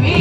We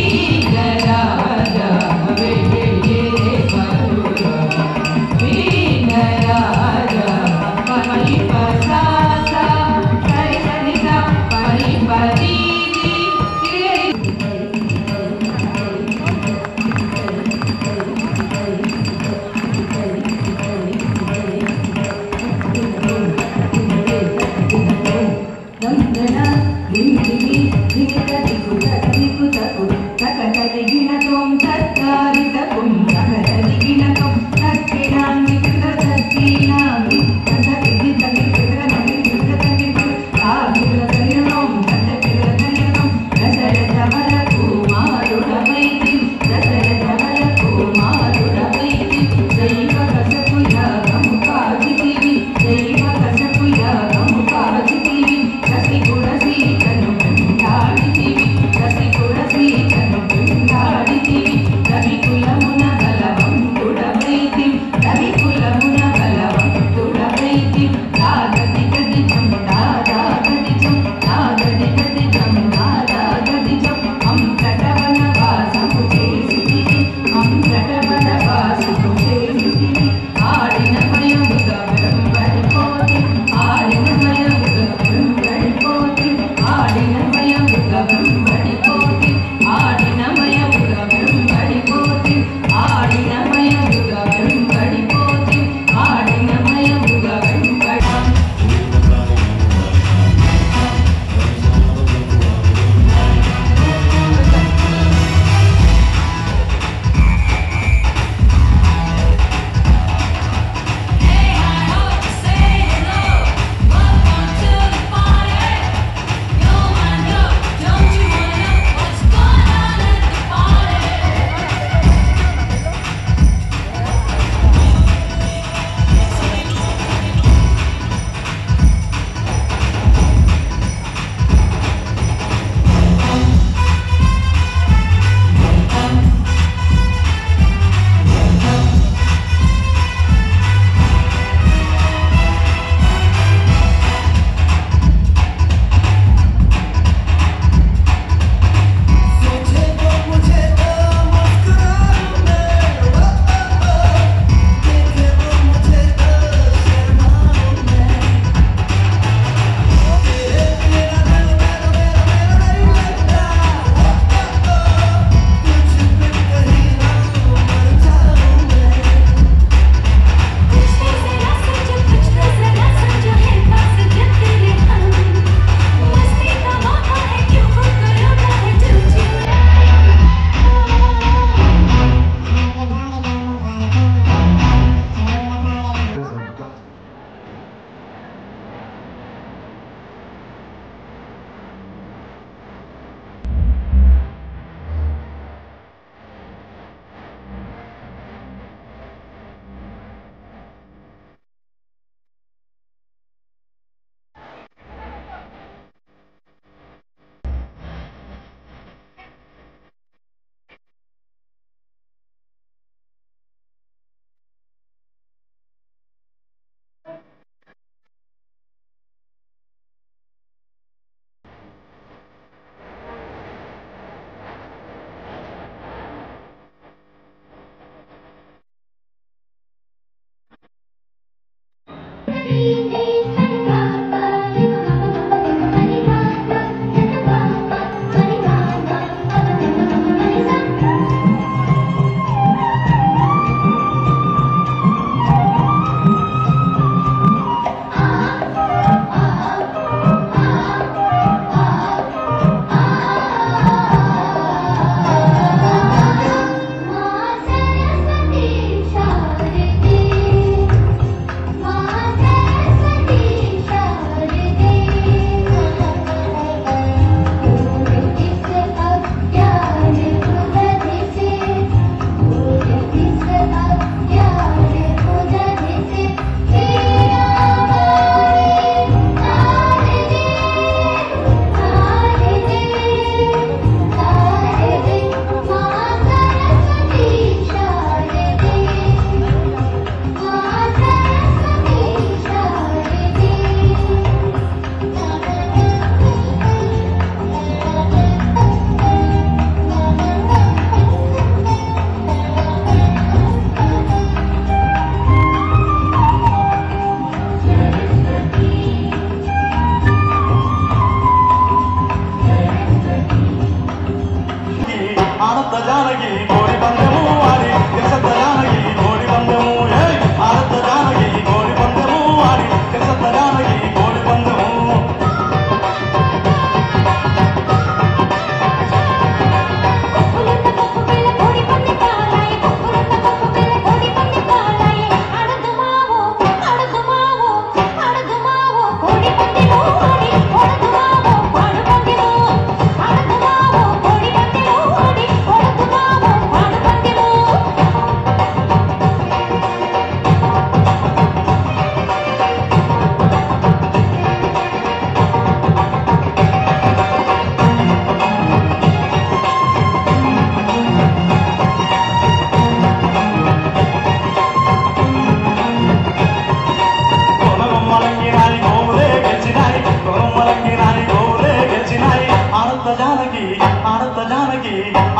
ఆడత Janaki కోడి పందెము ఆడి గెలిసత జానకి కోడి పందెము ఆడత జానకి కోడి పందెము ఆడి గెలిసత జానకి కోడి పందెము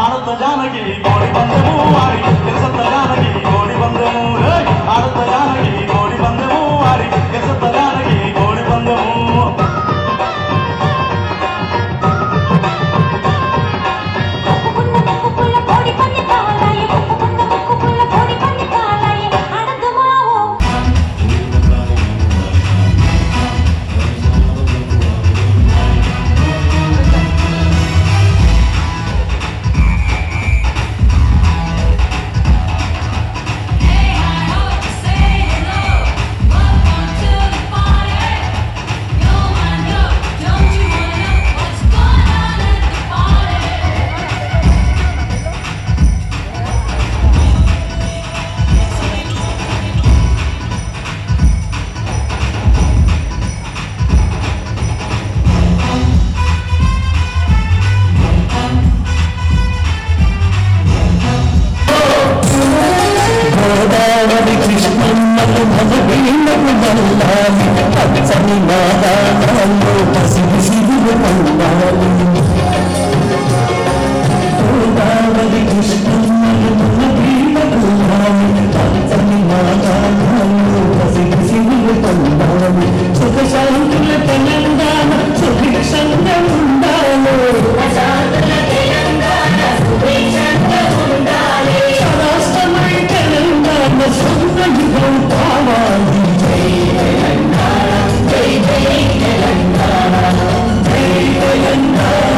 ఆడత జానకి కోడి పందెము ఆడి గెలిసత జానకి కోడి పందెము ఆడత జానకి కోడి పందెము ఆడి గెలిసత జానకి కోడి పందెము Jai Jai Telangana, Jai Telangana.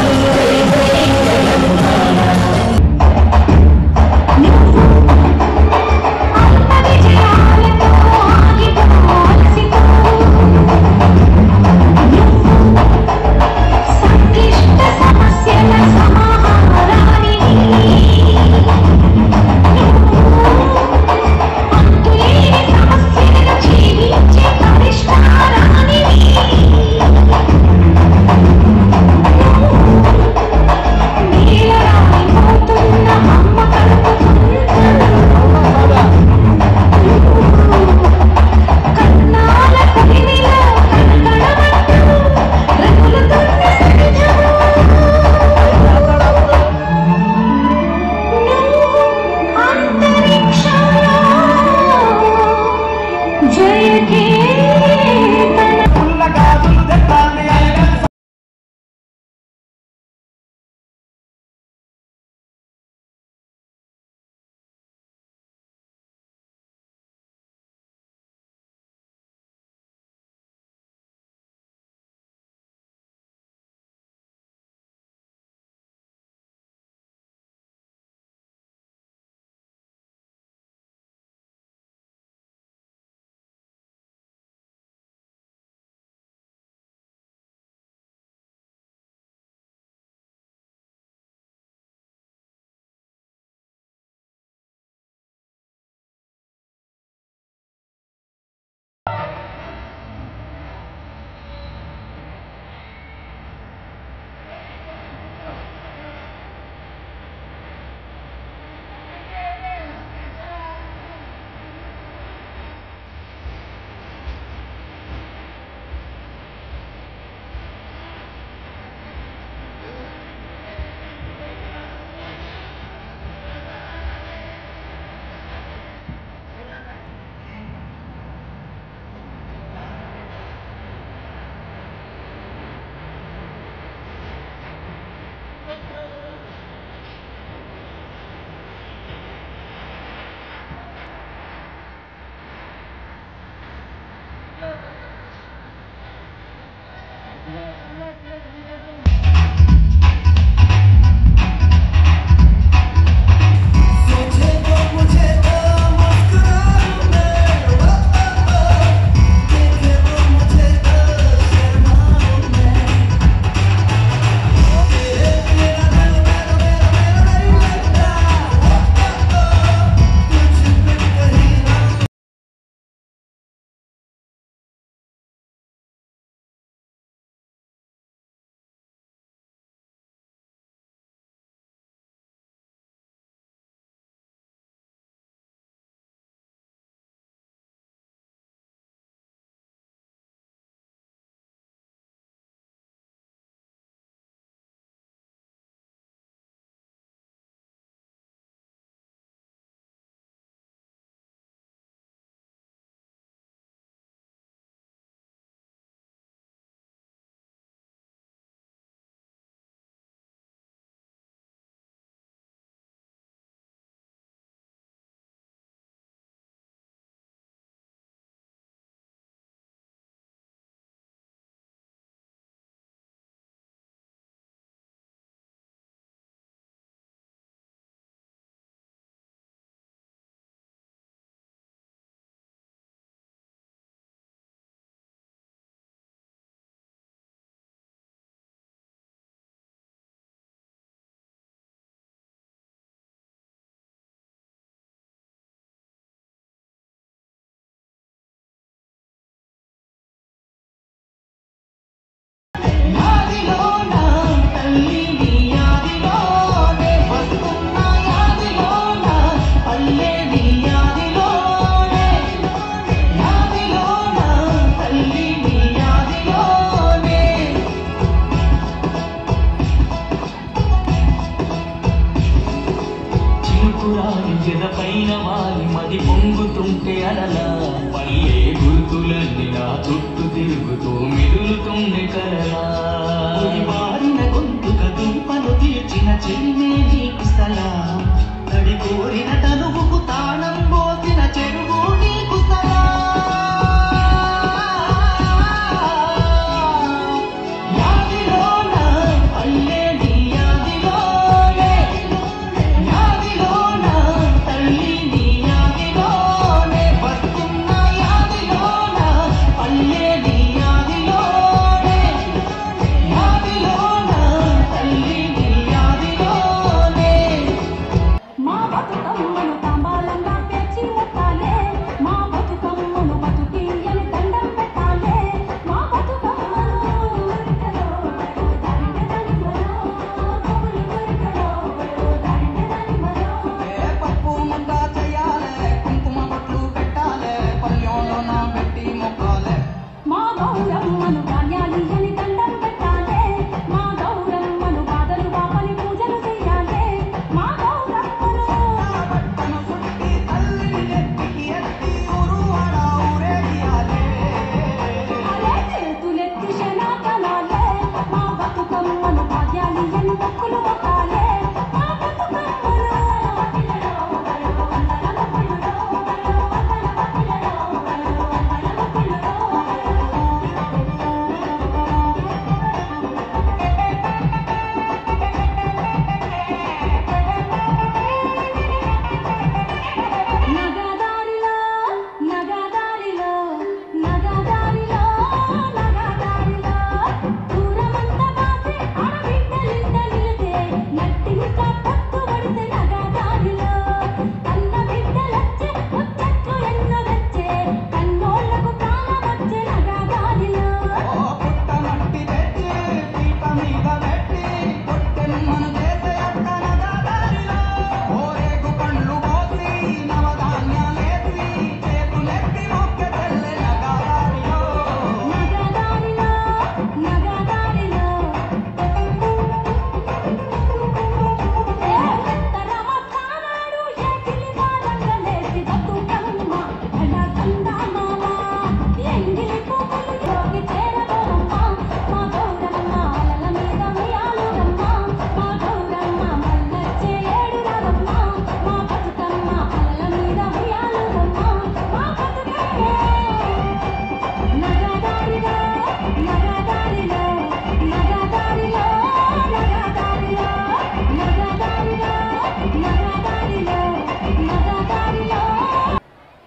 ఊరాని జదపైన వాలి మది పొంగుతుంటే అలలా పల్లె గుర్తులన్నీ నా చుట్టూ తిరుగుతూ మిదులుతుండే కలలా మారిన గొంతుక దీపలు తీర్చిన చెలిమే నీకు స్థలా తడి కోరిన తనువుకు తాళం పోసిన చెరువు నీకు స్థలా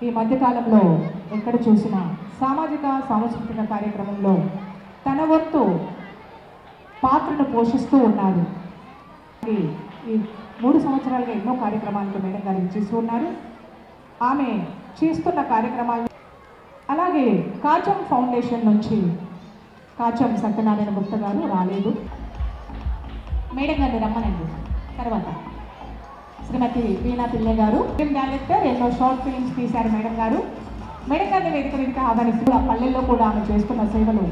ఈ మధ్యకాలంలో ఎక్కడ చూసినా సామాజిక సాంస్కృతిక కార్యక్రమంలో తన వంతు పాత్రను పోషిస్తూ ఉన్నారు. ఈ 3 సంవత్సరాలుగా ఎన్నో కార్యక్రమాలకు మేడం గారు చేస్తూ ఉన్నారు. ఆమె చేస్తున్న కార్యక్రమాలు అలాగే కాచం ఫౌండేషన్ నుంచి కాచం సత్యనారాయణ గుప్తా గారు రాలేదు, మేడం గారిని రమ్మనండి. తర్వాత శ్రీమతి వీణా పిల్లె గారు, ఫిల్మ్ డైరెక్టర్, ఎన్నో షార్ట్ ఫిల్మ్స్ తీశారు మేడం గారు. మేడం గారిని వేదిక ఆదరిస్తూ ఆ పల్లెల్లో కూడా ఆమె చేస్తున్న సేవలు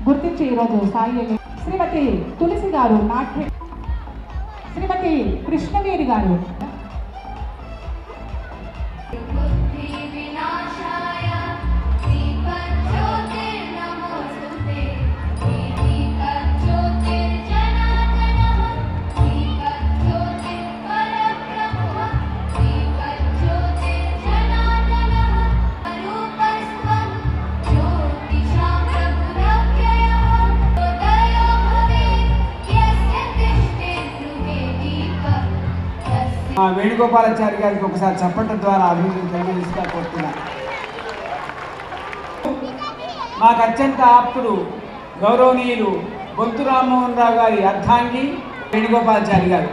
గుర్తించి ఈరోజు సాయి శ్రీమతి తులసి గారు నాట్య, శ్రీమతి కృష్ణవేరి గారు, వేణుగోపాలాచారి గారికి ఒకసారి చప్పట్ల ద్వారా అభివృద్ధి తెలియజేస్తా కోరుతున్నా. మాకు అత్యంత ఆప్తుడు గౌరవనీయులు బొంతు రామ్మోహన్ రావు గారి అర్ధాంగి వేణుగోపాలాచారి గారు,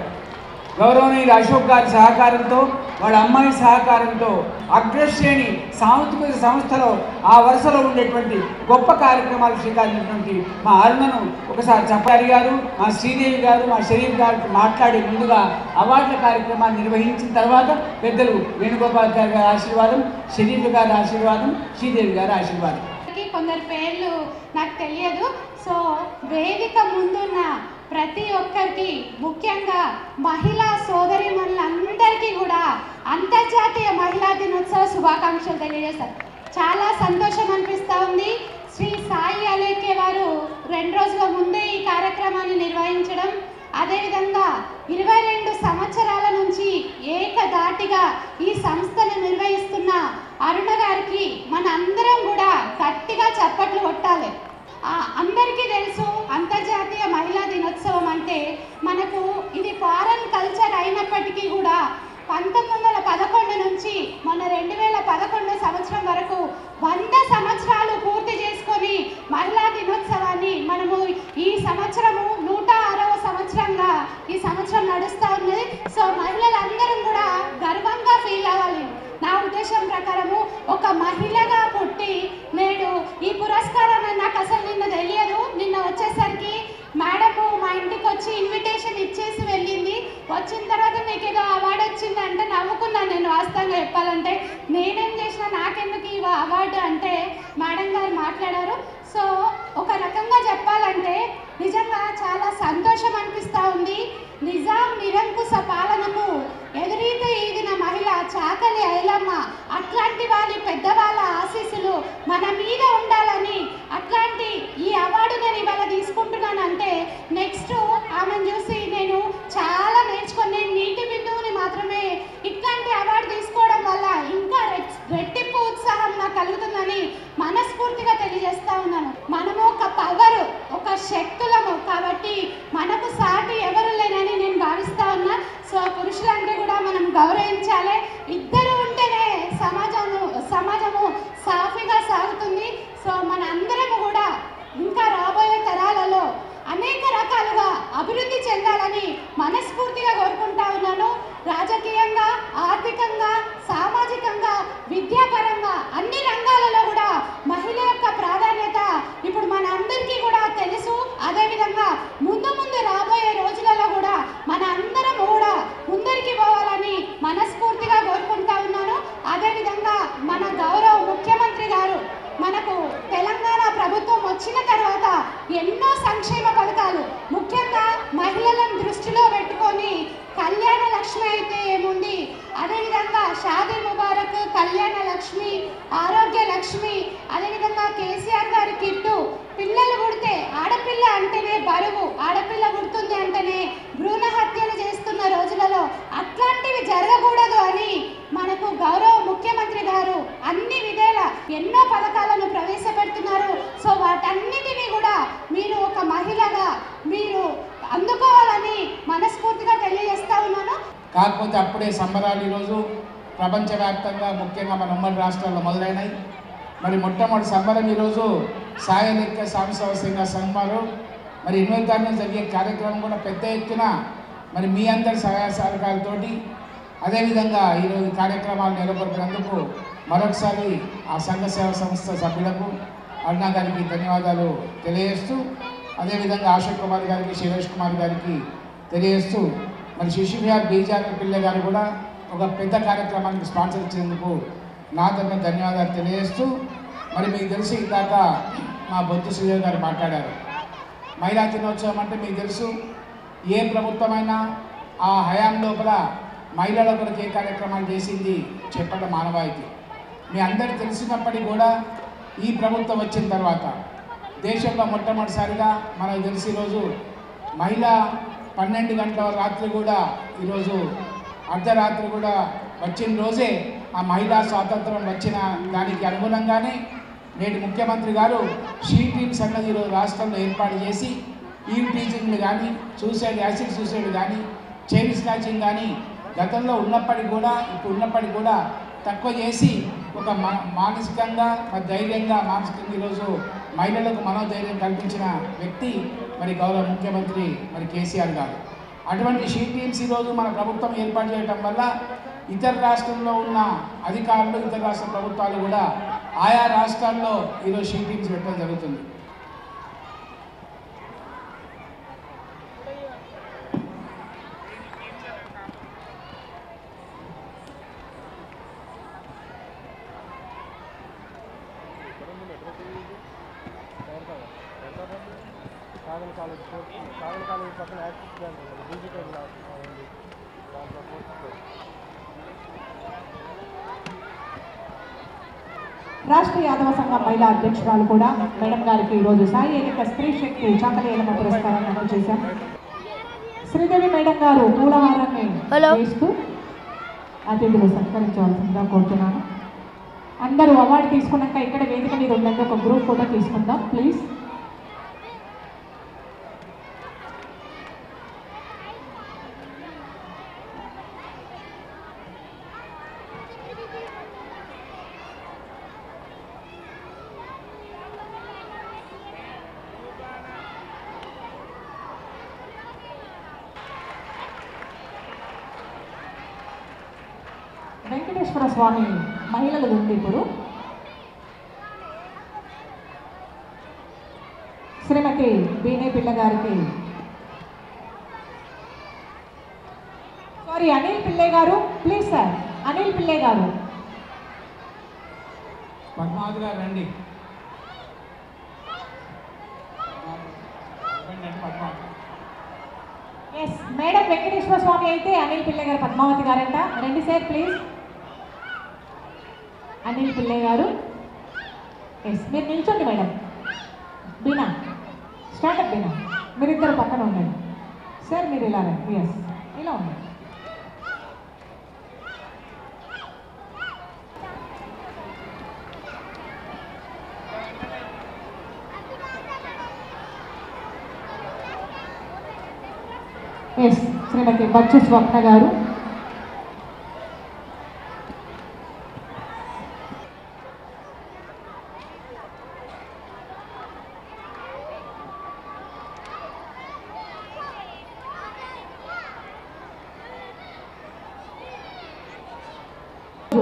గౌరవనీయులు అశోక్ గారి సహకారంతో, వాళ్ళ అమ్మాయి సహకారంతో అగ్రశ్రేణి సాంస్కృతిక సంస్థలో ఆ వరుసలో ఉండేటువంటి గొప్ప కార్యక్రమాలు శ్రీకారించినటువంటి మా అరుణను ఒకసారి చప్పారి గారు, మా శ్రీదేవి గారు, మా షరీఫ్ గారు మాట్లాడి ముందుగా అవార్డుల కార్యక్రమాన్ని నిర్వహించిన తర్వాత పెద్దలు వేణుగోపాల్ గారి ఆశీర్వాదం, షరీఫ్ గారి ఆశీర్వాదం, శ్రీదేవి గారి ఆశీర్వాదం. కొందరు పేర్లు నాకు తెలియదు. సో వేదిక ముందున్న ప్రతి ఒక్కరికి, ముఖ్యంగా మహిళా సోదరిమణులందరికీ మహిళలందరికీ కూడా అంతర్జాతీయ మహిళా దినోత్సవ శుభాకాంక్షలు తెలియజేస్తారు. చాలా సంతోషం అనిపిస్తూ ఉంది. శ్రీ సాయి అలేఖ్య వారు 2 రోజుల ముందే ఈ కార్యక్రమాన్ని నిర్వహించడం, అదేవిధంగా 22 సంవత్సరాల నుంచి ఏకధాటిగా ఈ సంస్థను నిర్వహిస్తున్న అరుణ గారికి మన అందరం కూడా గట్టిగా చప్పట్లు కొట్టాలి. అందరికీ తెలుసు అంతర్జాతీయ మహిళా దినోత్సవం అంటే మనకు ఇది ఫారెన్ కల్చర్ అయినప్పటికీ కూడా 1911 నుంచి మన 2011 సంవత్సరం వరకు 100 సంవత్సరాలు పూర్తి చేసుకొని మహిళా దినోత్సవాన్ని మనము ఈ సంవత్సరము 106వ సంవత్సరంగా ఈ సంవత్సరం నడుస్తూ ఉన్నది. సో మహిళలందరం కూడా గర్వంగా ఫీల్ అవ్వాలి. నా ఉద్దేశం ప్రకారము ఒక మహిళగా పుట్టి నేడు ఈ పురస్కారాన్ని నాకు అసలు నిన్న తెలియదు. నిన్న వచ్చేసరికి మేడము మా ఇంటికి వచ్చి ఇన్విటేషన్ ఇచ్చేసి వెళ్ళింది. వచ్చిన తర్వాత నీకు ఏదో అవార్డు వచ్చింది అంటే నవ్వుకున్నాను నేను. వాస్తవంగా చెప్పాలంటే నేనేం చేసినా నాకెందుకు ఈ అవార్డు అంటే మేడం గారు మాట్లాడారు. సో ఒక రకంగా చెప్పాలంటే నిజంగా చాలా సంతోషం అనిపిస్తూ ఉంది. నిజాం నిరంకుశ పాలనకు ఎదురీత ఈదిన మహిళ చాకలి ఐలమ్మ అట్లాంటి వాళ్ళ పెద్దవాళ్ళ ఆశీస్సులు మన మీద ఉండాలని అట్లాంటి ఈ అవార్డు నేను ఇవాళ తీసుకుంటున్నానంటే నెక్స్ట్ ఆమెను చూసి నేను చాలా నేర్చుకుని నీటి బిందువుని మాత్రమే ఇట్లాంటి అవార్డు తీసుకోవడం వల్ల ఇంకా రెట్టింపు ఉత్సాహం నాకు కలుగుతుందని మనస్ఫూర్తిగా తెలియజేస్తా ఉన్నాను. మనము ఒక పవర్ ఒక శక్తులము కాబట్టి మనకు సాటి ఎవరు లేనని నేను భావిస్తా ఉన్నా. సో పురుషులంటే కూడా మనం గౌరవించాలి. ఇద్దరు ఉంటేనే సమాజము సాఫీగా సాగుతుంది. సో మన అందరము కూడా ఇంకా రాబోయే తరాలలో అనేక రకాలుగా అభివృద్ధి చెందాలని మనస్ఫూర్తిగా కోరుకుంటా ఉన్నాను. రాజకీయంగా, ఆర్థికంగా, సామాజికంగా, విద్యాపరంగా అన్ని రంగాలలో కూడా మహిళ యొక్క ప్రాధాన్యత ఇప్పుడు మన అందరికీ కూడా తెలుసు. అదేవిధంగా ముందు రాబోయే రోజులలో కూడా మన అందరం కూడా ముందరికి పోవాలని మనస్ఫూర్తిగా కోరుకుంటా ఉన్నాను. అదేవిధంగా మన గౌరవ ముఖ్యమంత్రి గారు మనకు తెలంగాణ ప్రభుత్వం వచ్చిన తర్వాత ఎన్నో సంక్షేమ పథకాలు ముఖ్యంగా మహిళలను దృష్టిలో పెట్టుకొని కళ్యాణ లక్ష్మి అయితే ఏముంది, అదేవిధంగా షాదీ ముబారక్, కళ్యాణ లక్ష్మి, ఆరోగ్య లక్ష్మి, అదేవిధంగా కేసీఆర్ గారి కిట్టు, పిల్లలు పుడితే ఆడపిల్ల అంటేనే బరువు, ఆడపిల్ల పుడుతుంది అంటేనే భ్రూణ హత్యలు చేస్తున్న రోజులలో అట్లాంటివి జరగకూడదు అని మనకు గౌరవ ముఖ్యమంత్రి గారు అన్ని విధాల ఎన్నో పథకాలను ప్రవేశపెడుతున్నారు. సో వాటన్నిటినీ కూడా మీరు ఒక మహిళగా మీరు అందుకోవాలని మనస్ఫూర్తిగా తెలియజేస్తా ఉన్నాను. కాకపోతే అప్పుడే సంబరాలు ఈరోజు ప్రపంచవ్యాప్తంగా ముఖ్యంగా మన ఉమ్మడి రాష్ట్రాల్లో మొదలైనాయి. మరి మొట్టమొదటి సంబరం ఈరోజు సాయి అలేఖ్య సాంబశివరావు శ్రీనివాస్ సంఘాలు మరి 8వ తారీఖున జరిగే కార్యక్రమం కూడా పెద్ద ఎత్తున మరి మీ అందరి సహాయ సహకారాలతోటి అదేవిధంగా ఈరోజు కార్యక్రమాలు నెలకొల్పినందుకు మరొకసారి ఆ సంఘ సేవా సంస్థ సభ్యులకు అరుణ గారికి ధన్యవాదాలు తెలియజేస్తూ అదేవిధంగా అశోక్ కుమార్ గారికి, శివేష్ కుమార్ గారికి తెలియజేస్తూ మరి శిశువిహార్ బీజాపి పిల్ల గారు కూడా ఒక పెద్ద కార్యక్రమానికి స్పాన్సర్ ఇచ్చేందుకు నా తరఫున ధన్యవాదాలు తెలియజేస్తూ మరి మీకు తెలిసి ఇందాక మా బొత్తు శ్రీదేవి గారు మాట్లాడారు. మహిళా దినోత్సవం అంటే మీకు తెలుసు ఏ ప్రభుత్వమైనా ఆ హయాం లోపల మహిళల కొరకు ఏ కార్యక్రమాలు చేసింది చెప్పడం మానవాయితీ. మీ అందరికీ తెలిసినప్పటికీ కూడా ఈ ప్రభుత్వం వచ్చిన తర్వాత దేశంలో మొట్టమొదటిసారిగా మనకు తెలిసి ఈరోజు మహిళ 12 గంటల రాత్రి కూడా ఈరోజు అర్ధరాత్రి కూడా వచ్చిన రోజే ఆ మహిళా స్వాతంత్రం వచ్చిన దానికి అనుగుణంగానే నేటి ముఖ్యమంత్రి గారు షీ టీమ్స్ అన్నది ఈరోజు రాష్ట్రంలో ఏర్పాటు చేసి ఈవ్ టీచింగ్లు కానీ యాసిడ్ సూసైడ్ కానీ చైన్ స్నాచింగ్ కానీ గతంలో ఉన్నప్పటికీ కూడా ఇప్పుడు ఉన్నప్పటికీ కూడా తక్కువ చేసి ఒక మానసికంగా ధైర్యంగా మానసికంగా ఈరోజు మహిళలకు మనోధైర్యం కల్పించిన వ్యక్తి మరి గౌరవ ముఖ్యమంత్రి మరి కేసీఆర్ గారు. అటువంటి షీ టీమ్స్ ఈరోజు మన ప్రభుత్వం ఏర్పాటు చేయడం వల్ల ఇతర రాష్ట్రంలో ఉన్న అధికారులు ఇతర రాష్ట్ర ప్రభుత్వాలు కూడా ఆయా రాష్ట్రాల్లో ఈరోజు షీ టీమ్స్ పెట్టడం జరుగుతుంది. కాలేజ్ పక్కన యాక్సిస్ బ్యాంక్ ఉంది, డిజిటల్ ఉంది, దాంట్లో రాష్ట్ర యాదవ సంఘం మహిళా అధ్యక్షురాలు కూడా మేడం గారికి ఈరోజు సాయి ఏలిక స్త్రీ శక్తి చాకలి ఏలమ్మ పురస్కారాన్ని అమలు చేశాం. శ్రీదేవి మేడం గారు పూలహారాన్ని వేస్తూ అతిథులు సత్కరించవలసిందిగా కోరుతున్నాను. అందరూ అవార్డు తీసుకున్నాక ఇక్కడ వేదిక మీద ఉండండి, ఒక గ్రూప్ ఫోటో తీసుకుందాం ప్లీజ్. వెంకటేశ్వర స్వామి మహిళలు ఉంది ఇప్పుడు. శ్రీమతి బీనే పిల్ల గారికి, సారీ అనిల్ పిల్లే గారు, ప్లీజ్ సార్ అనిల్ పిల్లే గారు. పద్మావతి గారు రండి. ఎస్ మేడం వెంకటేశ్వర స్వామి అయితే అనిల్ పిల్లే గారు, పద్మావతి గారంట. రండి సార్ ప్లీజ్. అనిల్ పిల్లే గారు ఎస్ మీరు నిల్చోండి మేడం. బీనా స్టార్ట్అప్ బీనా, మీరిద్దరు పక్కన ఉండండి సార్. మీరు ఇలా రండి. ఎస్ ఇలా ఉండండి. ఎస్ శ్రీమతి బచ్చు స్వప్న గారు.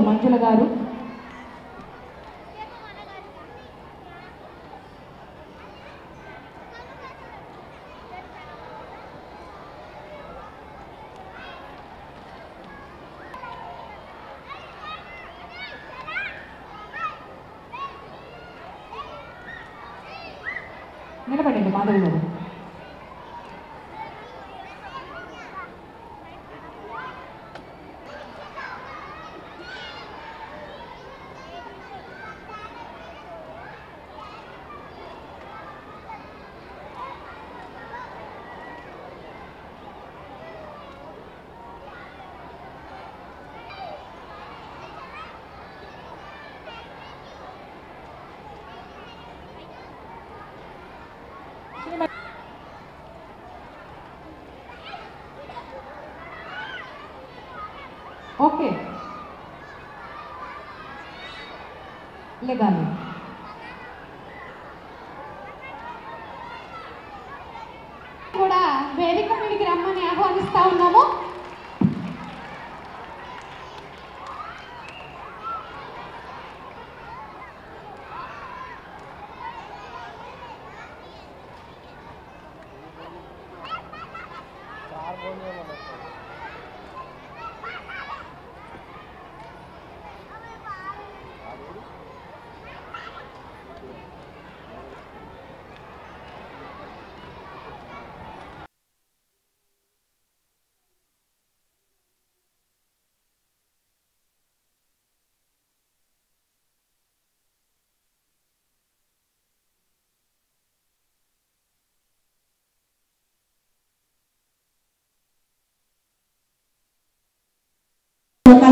మంజుల గారు. నిలబడండి మాధవి గారు. ఓకే లేగాలి. కూడా వేదిక మీదకి రమ్మని ఆహ్వానిస్తా ఉన్నాము.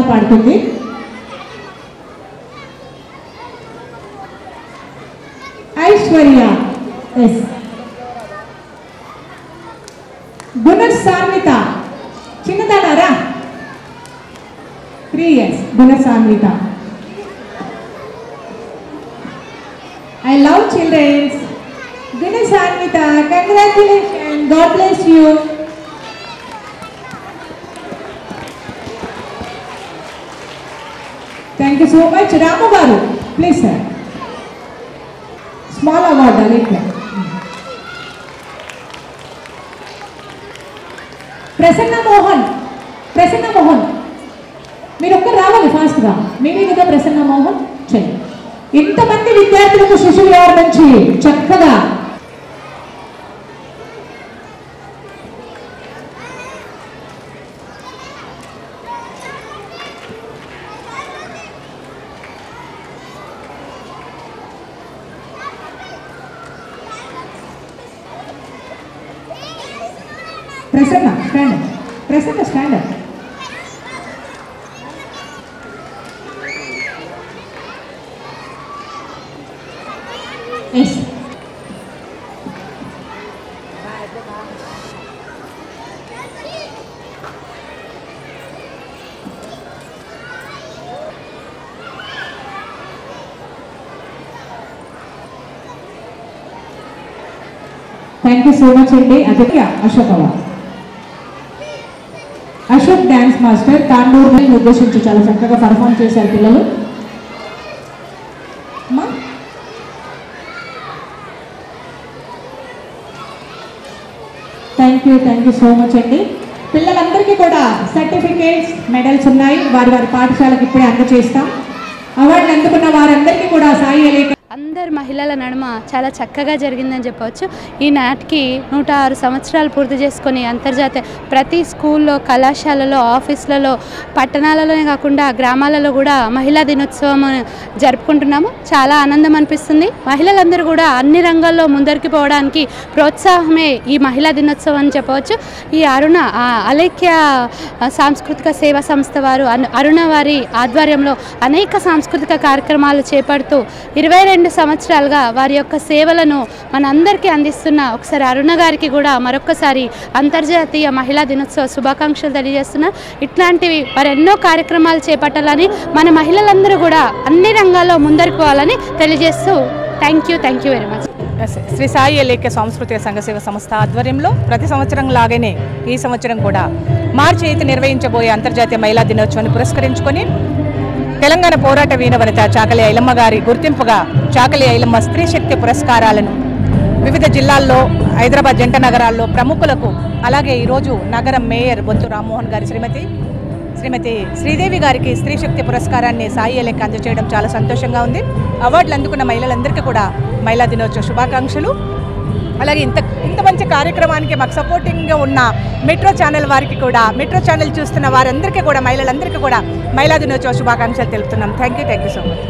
పాడుతుంది. ఐశ్వర్య ఎస్. గుణసాన్విత చిన్నదానారా 3 years. Gunasanvitha. I love children. Gunasanvitha congratulation. God bless you. Thank you so much. Ramu garu, please sir. Small award, like Prasanna Mohan. Prasanna Mohan. మీరు ఒక్కరు రావాలి ఫాస్ట్గా. మీరే కదా ప్రసన్న మోహన్. చెయ్యి. ఇంతమంది విద్యార్థులకు శిశు విహార్ నుంచి చక్కగా stand Prasanna stand. Yes thank you so much అండి. అదే Ashok award. Ashok dance master తాండూరుని ఉద్దేశించి చాలా చక్కగా పర్ఫామ్ చేశారు పిల్లలు. థ్యాంక్ యూ సో మచ్ అండి. పిల్లలందరికీ కూడా సర్టిఫికేట్స్ మెడల్స్ ఉన్నాయి. వారి వారి పాఠశాలకు ఇప్పుడే అందజేస్తాం. అవార్డులు అందుకున్న వారందరికీ కూడా సాయి అలేఖ్య అందరు మహిళల నడుమ చాలా చక్కగా జరిగిందని చెప్పవచ్చు. ఈనాటికి 106 సంవత్సరాలు పూర్తి చేసుకొని అంతర్జాతీయ ప్రతి స్కూల్లో, కళాశాలలో, ఆఫీసులలో, పట్టణాలలోనే కాకుండా గ్రామాలలో కూడా మహిళా దినోత్సవం జరుపుకుంటున్నాము. చాలా ఆనందం అనిపిస్తుంది. మహిళలందరూ కూడా అన్ని రంగాల్లో ముందరికి పోవడానికి ప్రోత్సాహమే ఈ మహిళా దినోత్సవం అని చెప్పవచ్చు. ఈ అలేఖ్య సాంస్కృతిక సేవా సంస్థ వారు అరుణ వారి ఆధ్వర్యంలో అనేక సాంస్కృతిక కార్యక్రమాలు చేపడుతూ 22 సంవత్సరాలుగా వారి యొక్క సేవలను మనందరికీ అందిస్తున్న ఒకసారి అరుణ గారికి కూడా మరొకసారి అంతర్జాతీయ మహిళా దినోత్సవ శుభాకాంక్షలు తెలియజేస్తున్నారు. ఇట్లాంటివి మరెన్నో కార్యక్రమాలు చేపట్టాలని, మన మహిళలందరూ కూడా అన్ని రంగాల్లో ముందరికి పోవాలని తెలియజేస్తూ thank you very much. Shri Sai Alekhya సాంస్కృతిక సంఘ సేవ సంస్థ ఆధ్వర్యంలో ప్రతి సంవత్సరం లాగానే ఈ సంవత్సరం కూడా మార్చి 8 నిర్వహించబోయే అంతర్జాతీయ మహిళా దినోత్సవాన్ని పురస్కరించుకొని తెలంగాణ పోరాట వీరవనిత చాకలి ఐలమ్మ గారి గుర్తింపుగా చాకలి ఐలమ్మ స్త్రీ శక్తి పురస్కారాలను వివిధ జిల్లాల్లో, హైదరాబాద్ జంట నగరాల్లో ప్రముఖులకు, అలాగే ఈరోజు నగరం మేయర్ బొంతు రామ్మోహన్ గారి శ్రీమతి శ్రీదేవి గారికి స్త్రీ శక్తి పురస్కారాన్ని సాయి అలేఖ్య అందజేయడం చాలా సంతోషంగా ఉంది. అవార్డులు అందుకున్న మహిళలందరికీ కూడా మహిళా దినోత్సవ శుభాకాంక్షలు. అలాగే ఇంత మంచి కార్యక్రమానికి మాకు సపోర్టింగ్గా ఉన్న మెట్రో ఛానల్ వారికి కూడా, మెట్రో ఛానల్ చూస్తున్న వారందరికీ కూడా, మహిళలందరికీ కూడా మహిళా దినోత్సవ శుభాకాంక్షలు తెలుపుతున్నాం. Thank you so much.